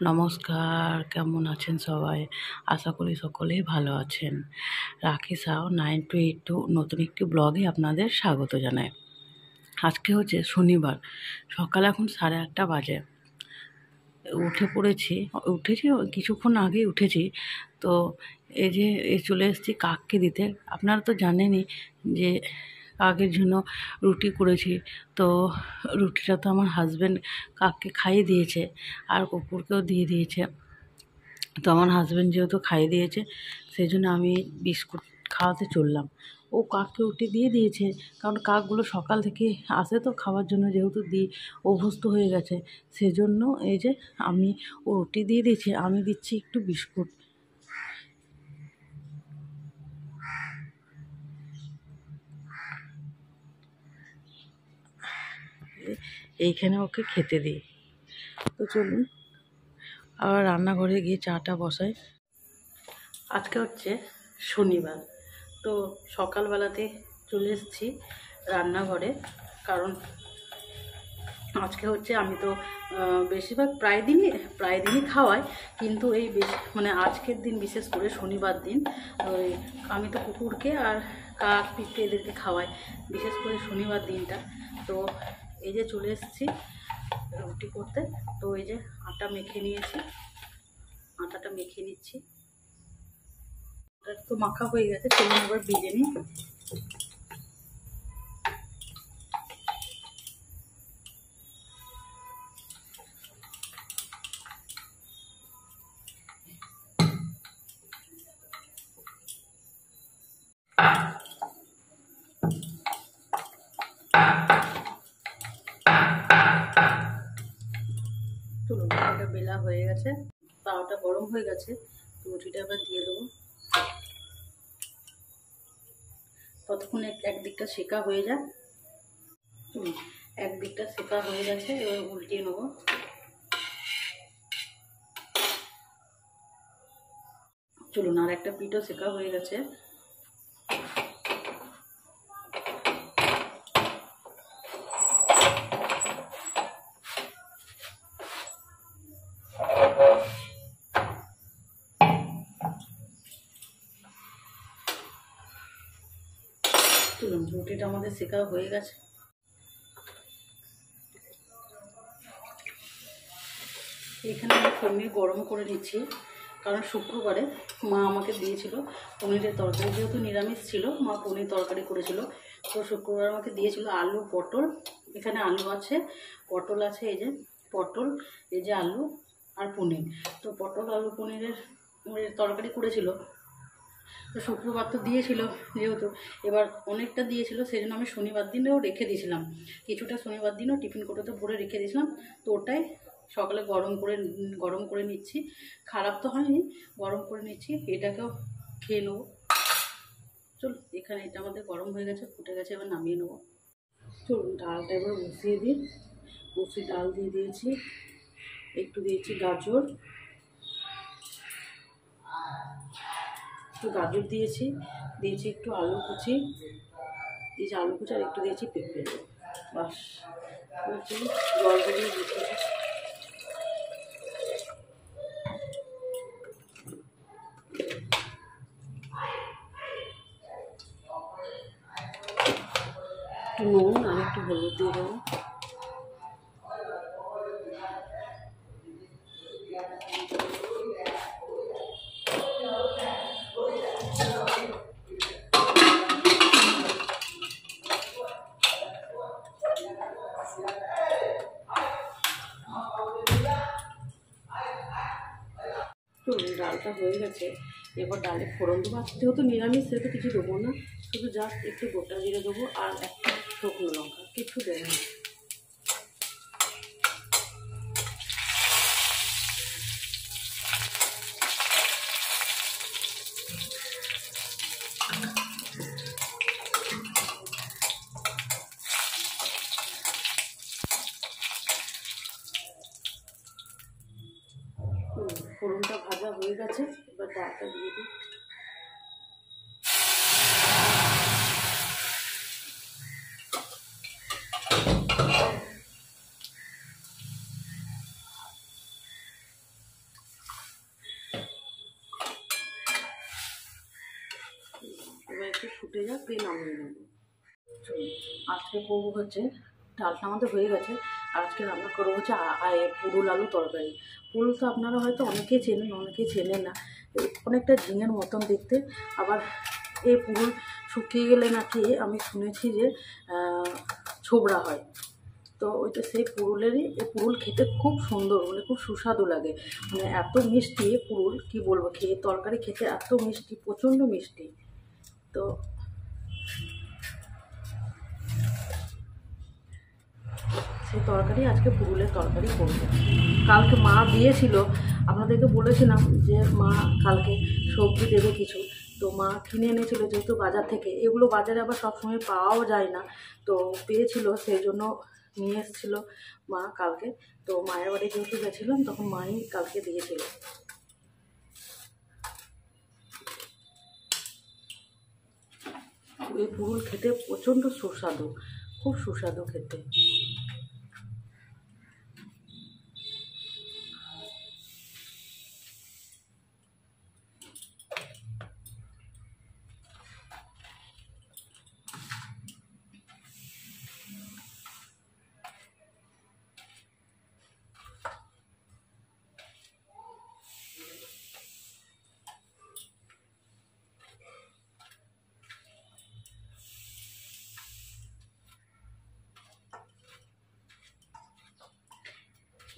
নমস্কার, কেমন আছেন সবাই? আশা করি সকলেই ভালো আছেন। রাখি সাউ 9282 নতুন একটি ব্লগে আপনাদের স্বাগত জানাই। আজকে হচ্ছে শনিবার, সকাল এখন 8:30 বাজে। উঠেছি কিছুক্ষণ আগেই উঠেছি। তো এই যে চলে এসেছি কাককে দিতে। আপনারা তো জানেনই যে কাকের জন্য রুটি করেছি। তো রুটিটা তো আমার হাজব্যান্ড কাককে খাইয়ে দিয়েছে, আর কুকুরকেও দিয়ে দিয়েছে। তো আমার হাজব্যান্ড যেহেতু খাইয়ে দিয়েছে, সেই জন্য আমি বিস্কুট খাওয়াতে চললাম। ও কাককে রুটি দিয়ে দিয়েছে, কারণ কাকগুলো সকাল থেকে আসে তো খাওয়ার জন্য, যেহেতু অভ্যস্ত হয়ে গেছে, সেজন্য এই যে ও রুটি দিয়ে দিয়েছে, আমি দিচ্ছি একটু বিস্কুট। এইখানে ওকে খেতে দিই। তো চলুন আবার রান্নাঘরে গিয়ে চাটা বসাই। আজকে হচ্ছে শনিবার, তো সকালবেলাতে চলে এসেছি রান্নাঘরে। কারণ আজকে হচ্ছে আমি তো বেশিরভাগ প্রায় দিনই খাওয়াই, কিন্তু এই আজকের দিন বিশেষ করে শনিবার দিন আমি তো কুকুরকে আর কাক পিঁপড়ে এদেরকে খাওয়াই, বিশেষ করে শনিবার দিনটা। তো এই যে চলে এসেছি রুটি করতে। তো এই যে আটাটা মেখে নিচ্ছি। তো মাখা হয়ে গেছে, চলুন এবার ভেজে নিই। চলুন, এটা বেলা হয়ে গেছে, তাওয়াটা গরম হয়ে গেছে। তো রুটিটা আবার দিয়ে দেবো। ততক্ষণ একদিকটা সেকা হয়ে যায়। একদিকটা সেকা হয়ে গেছে, এবার উল্টিয়ে নেবো। চলুন, আর একটা পিঠও সেকা হয়ে গেছে। চলুন, রুটিটা আমাদের সেকা হয়ে গেছে। এখানে আমি পনির গরম করে নিচ্ছি, কারণ শুক্রবারে মা আমাকে দিয়েছিল পনিরের তরকারি। যেহেতু নিরামিষ ছিল, মা পনির তরকারি করেছিল। তো শুক্রবার আমাকে দিয়েছিল আলু পটল। এখানে আলু আছে, পটল আছে, এই যে আলু আর পনির। তো পটল আলু পনিরের তরকারি করেছিল। তো শুক্রবার তো দিয়েছিল, যেহেতু এবার অনেকটা দিয়েছিল, সেই জন্য আমি শনিবার দিনেও রেখে দিয়েছিলাম। কিছুটা শনিবার দিনও টিফিন কোটোতে ভরে রেখে দিয়েছিলাম। তো ওটাই সকালে গরম করে নিচ্ছি। খারাপ তো হয়নি, গরম করে নিচ্ছি। এটাকেও খেয়ে নেবো। চল, এখানে এটা আমাদের গরম হয়ে গেছে, ফুটে গেছে, এবার নামিয়ে নেবো। চলুন, ডালটা এবার বসিয়ে দিই। ডাল দিয়ে দিয়েছি, একটু দিয়েছি গাজর, দিয়েছি একটু আলু কুচি, আলু কুচি, আর একটু দিয়েছি পেঁপে। বাস, জল দিয়ে দিয়েছি। নুন আর একটু হলুদ দিয়ে দেবো। ডালটা হয়ে গেছে, এবার ডালে ফোড়ন দেবো। যেহেতু নিরামিষ, সেহেতু কিছু দেবো না, শুধু জাস্ট একটু গোটা জিরে দেবো আর একটা শুকনো লঙ্কা, কিছু দেবো না। ফোড়নটা ভাজা হয়ে গেছে, এবার ডালটা দিয়ে দিই। ফুটে যাক, দিয়ে নামিয়ে নেব। আজকে করবো হচ্ছে, ডালটা আমাদের হয়ে গেছে, আর আজকে রান্না করবো হচ্ছে পুরুল আলু তরকারি। পুরুল তো আপনারা হয়তো অনেকেই চেনেন, অনেকেই চেনেন না, অনেকটা ঝিঙের মতন দেখতে। আবার এই পুরুল শুকিয়ে গেলে নাকি আমি শুনেছি যে ছোবড়া হয়। তো ওইটা সেই পুরুলেরই, এই পুরুল খেতে খুব সুন্দর, মানে খুব সুস্বাদু লাগে, মানে এত মিষ্টি পুরুল, কি বলবো, খেয়ে তরকারি খেতে এত মিষ্টি, প্রচণ্ড মিষ্টি। তো সেই তরকারি, আজকে পুরুলের তরকারি করবো। কালকে মা দিয়েছিল, আপনাদেরকে বলেছিলাম যে মা কালকে সবজি দেবে কিছু, তো মা কিনে এনেছিল যেহেতু বাজার থেকে, এগুলো বাজারে আবার সবসময় পাওয়াও যায় না, তো পেয়েছিল, সেই জন্য নিয়ে এসেছিলো মা কালকে। তো মায়ের বাড়ি যেহেতু গেছিলাম, তখন মাই কালকে দিয়েছিল। এই পুরুল খেতে প্রচণ্ড সুস্বাদু, খুব সুস্বাদু খেতে।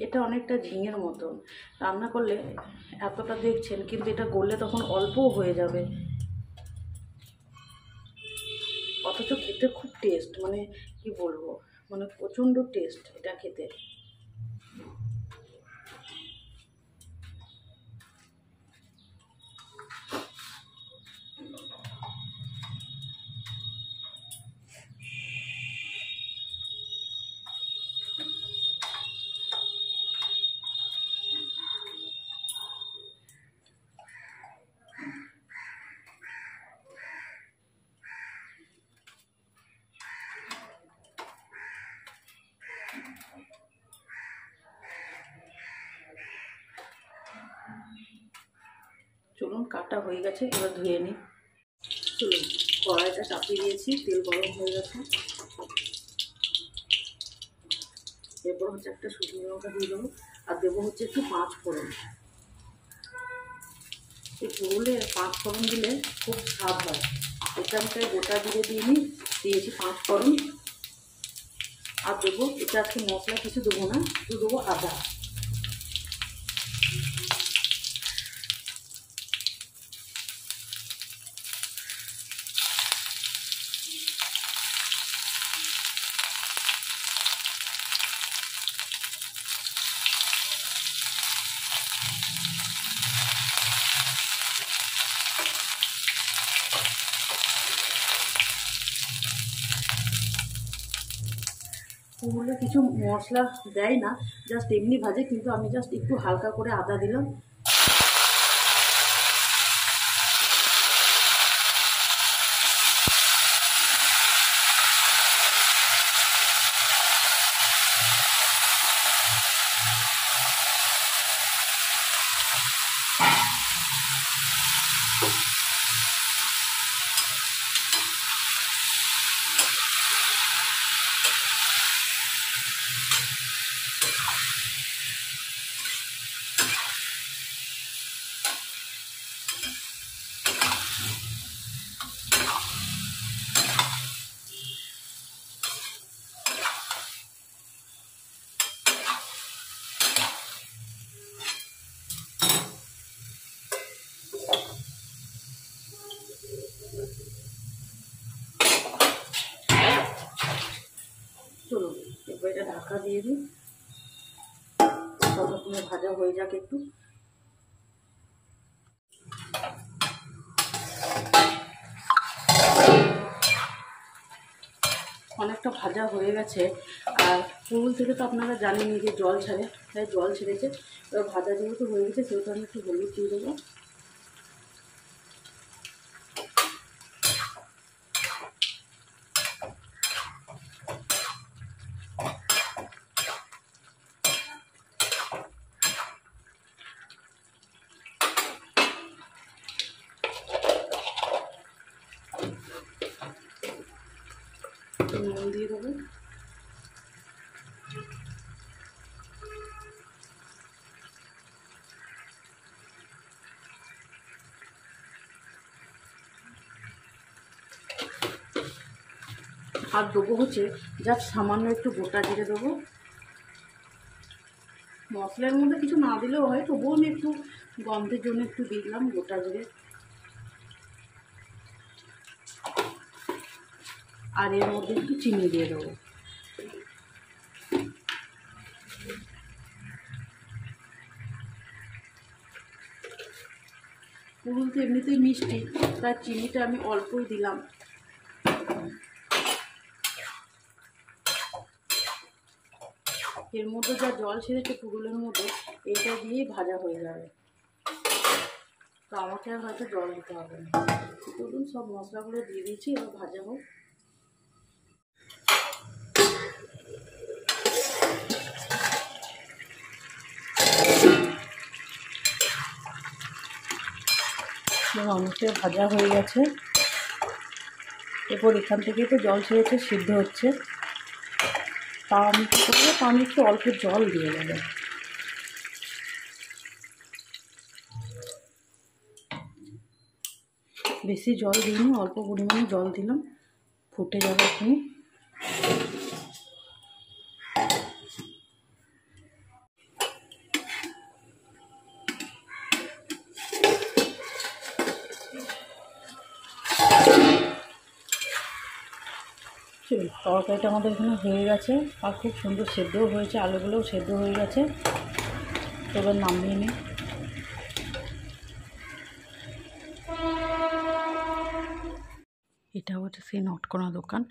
এটা অনেকটা ঝিঙের মতন, রান্না করলে এতটা দেখছেন, কিন্তু এটা গললে তখন অল্পও হয়ে যাবে, অথচ খেতে খুব টেস্ট, মানে কি বলবো, মানে প্রচণ্ড টেস্ট এটা খেতে। চলুন, কাটা হয়ে গেছে, এবার ধুয়ে নিই। চলুন, কড়াইটা চাপিয়ে দিয়েছি, তেল গরম হয়ে গেছে। এরপর হচ্ছে একটা শুকনো লঙ্কা দিয়ে দেবো, আর দেবো হচ্ছে একটু 5 ফোড়ন। এই পুরুলে 5 ফোড়ন দিলে খুব স্বাদ হয়। এখানটায় গোটা জিরে দিয়েছি 5 ফোড়ন, আর দেবো, এটা আজকে মশলা কিছু দেবো না, শুধু দেবো আদা। পুরুলে কিছু মশলা দেয় না, জাস্ট এমনি ভাজে, কিন্তু আমি জাস্ট একটু হালকা করে আদা দিলাম। চলুন, এবার এটা ঢাকা দিয়ে দিই, ততক্ষণে ভাজা হয়ে যাক একটু। অনেকটা ভাজা হয়ে গেছে, আর পুরুল থেকে তো আপনারা জানেনই যে জল ছাড়ে, তাই জল ছেড়েছে। এবার ভাজা যেহেতু হয়ে গেছে, সেহেতু আমি একটু হলুদ দিয়ে দেবো। নুন দিয়ে দেবো। আর দেবো হচ্ছে জাস্ট সামান্য একটু গোটা জিরে দেবো। মশলার মধ্যে কিছু না দিলেও হয়, তবুও আমি একটু গন্ধের জন্য একটু দিলাম গোটা জিরে। আর এর মধ্যে একটু চিনি দিয়ে দেবো। পুরুল তো এমনিতেই মিষ্টি, তার চিনিটা আমি অল্পই দিলাম। এর মধ্যে যা জল ছেড়েছে পুরুলের মধ্যে, এইটা দিয়েই ভাজা হয়ে যাবে। তো আমাকে আর হয়তো জল দিতে হবে না। ধরুন সব মশলাগুলো দিয়ে দিয়েছি, এবার ভাজা হোক। অনেকটা ভাজা হয়ে গেছে। এরপর এখান থেকেই তো জল ছেড়েছে, সিদ্ধ হচ্ছে। তাও আমি কী করবো, তা আমি একটু অল্প জল দিয়ে দেবো। বেশি জল দিইনি, অল্প পরিমাণে জল দিলাম, ফুটে যাবে এখানে। তরকারিটা আমাদের এখানে হয়ে গেছে, আর খুব সুন্দর সেদ্ধও হয়েছে, আলুগুলোও সেদ্ধ হয়ে গেছে। এবার নামিয়ে নিই। এটা হচ্ছে সেই নটকোনা দোকান,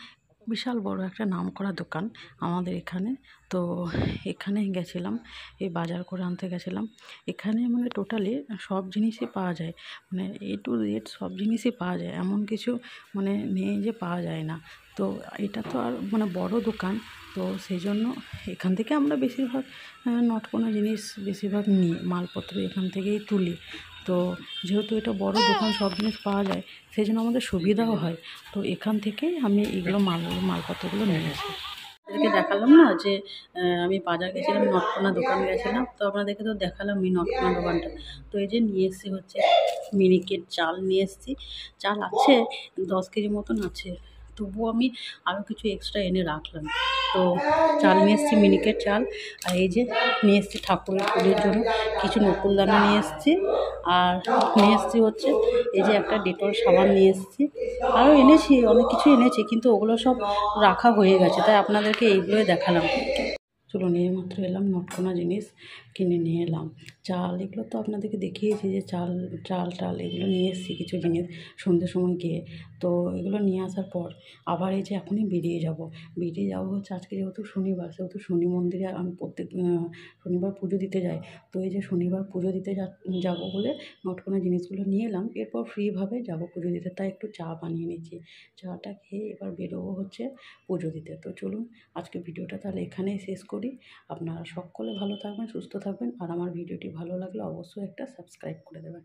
বিশাল বড় একটা নামকরা দোকান আমাদের এখানে। তো এখানে গেছিলাম, এই বাজার করে আনতে গেছিলাম। এখানে মানে টোটালি সব জিনিসই পাওয়া যায়, মানে A to Z সব জিনিসই পাওয়া যায়, এমন কিছু মানে নেই যে পাওয়া যায় না। তো এটা তো আর মানে বড় দোকান, তো সেই জন্য এখান থেকে আমরা বেশিরভাগ নটকোনা জিনিস বেশিরভাগ নিই, মালপত্র এখান থেকেই তুলি। তো যেহেতু এটা বড় দোকান, সব জিনিস পাওয়া যায়, সেই জন্য আমাদের সুবিধাও হয়। তো এখান থেকেই আমি এগুলো মালপত্রগুলো নিয়ে আসি। আপনাদেরকে দেখালাম না যে আমি বাজার গেছিলাম, নটকোনা দোকান গেছিলাম, তো আপনাদেরকে তো দেখালাম এই নটকোনা দোকানটা। তো এই যে নিয়ে এসেছি হচ্ছে মিনিকেট চাল নিয়ে এসেছি। চাল আছে 10 কেজি মতন আছে, তবুও আমি আরও কিছু এক্সট্রা এনে রাখলাম। তো চাল নিয়ে এসেছি, মিনিকেট চাল। আর এই যে নিয়ে এসেছি ঠাকুরের পুজোর জন্য কিছু নকুলদানা নিয়ে এসেছি। আর নিয়ে এসেছি হচ্ছে এই যে একটা ডেটল সাবান নিয়ে এসেছি। আরও এনেছি, অনেক কিছু এনেছি, কিন্তু ওগুলো সব রাখা হয়ে গেছে, তাই আপনাদেরকে এইগুলোই দেখালাম। চলুন, এই মাত্র এলাম, নটকোনা জিনিস কিনে নিয়ে এলাম। চাল এগুলো তো আপনাদেরকে দেখিয়েছি যে চাল এগুলো নিয়ে এসেছি কিছু জিনিস সন্ধ্যের সময় গিয়ে। তো এগুলো নিয়ে আসার পর আবার এই যে এখনই বেরিয়ে যাব হচ্ছে আজকে যেহেতু শনিবার, সেহেতু শনি মন্দিরে আমি প্রত্যেক শনিবার পুজো দিতে যাই। তো এই যে শনিবার পুজো দিতে যাবো বলে নটকোনা জিনিসগুলো নিয়ে এলাম। এরপর ফ্রিভাবে যাবো পুজো দিতে, তাই একটু চা বানিয়ে নিচ্ছি। চাটা খেয়ে এবার বেরোবো হচ্ছে পুজো দিতে। তো চলুন, আজকে ভিডিওটা তাহলে এখানেই শেষ করি। আপনারা সকলে ভালো থাকবেন, সুস্থ থাকবেন, আর আমার ভিডিওটি ভালো লাগলে অবশ্যই একটা সাবস্ক্রাইব করে দেবেন।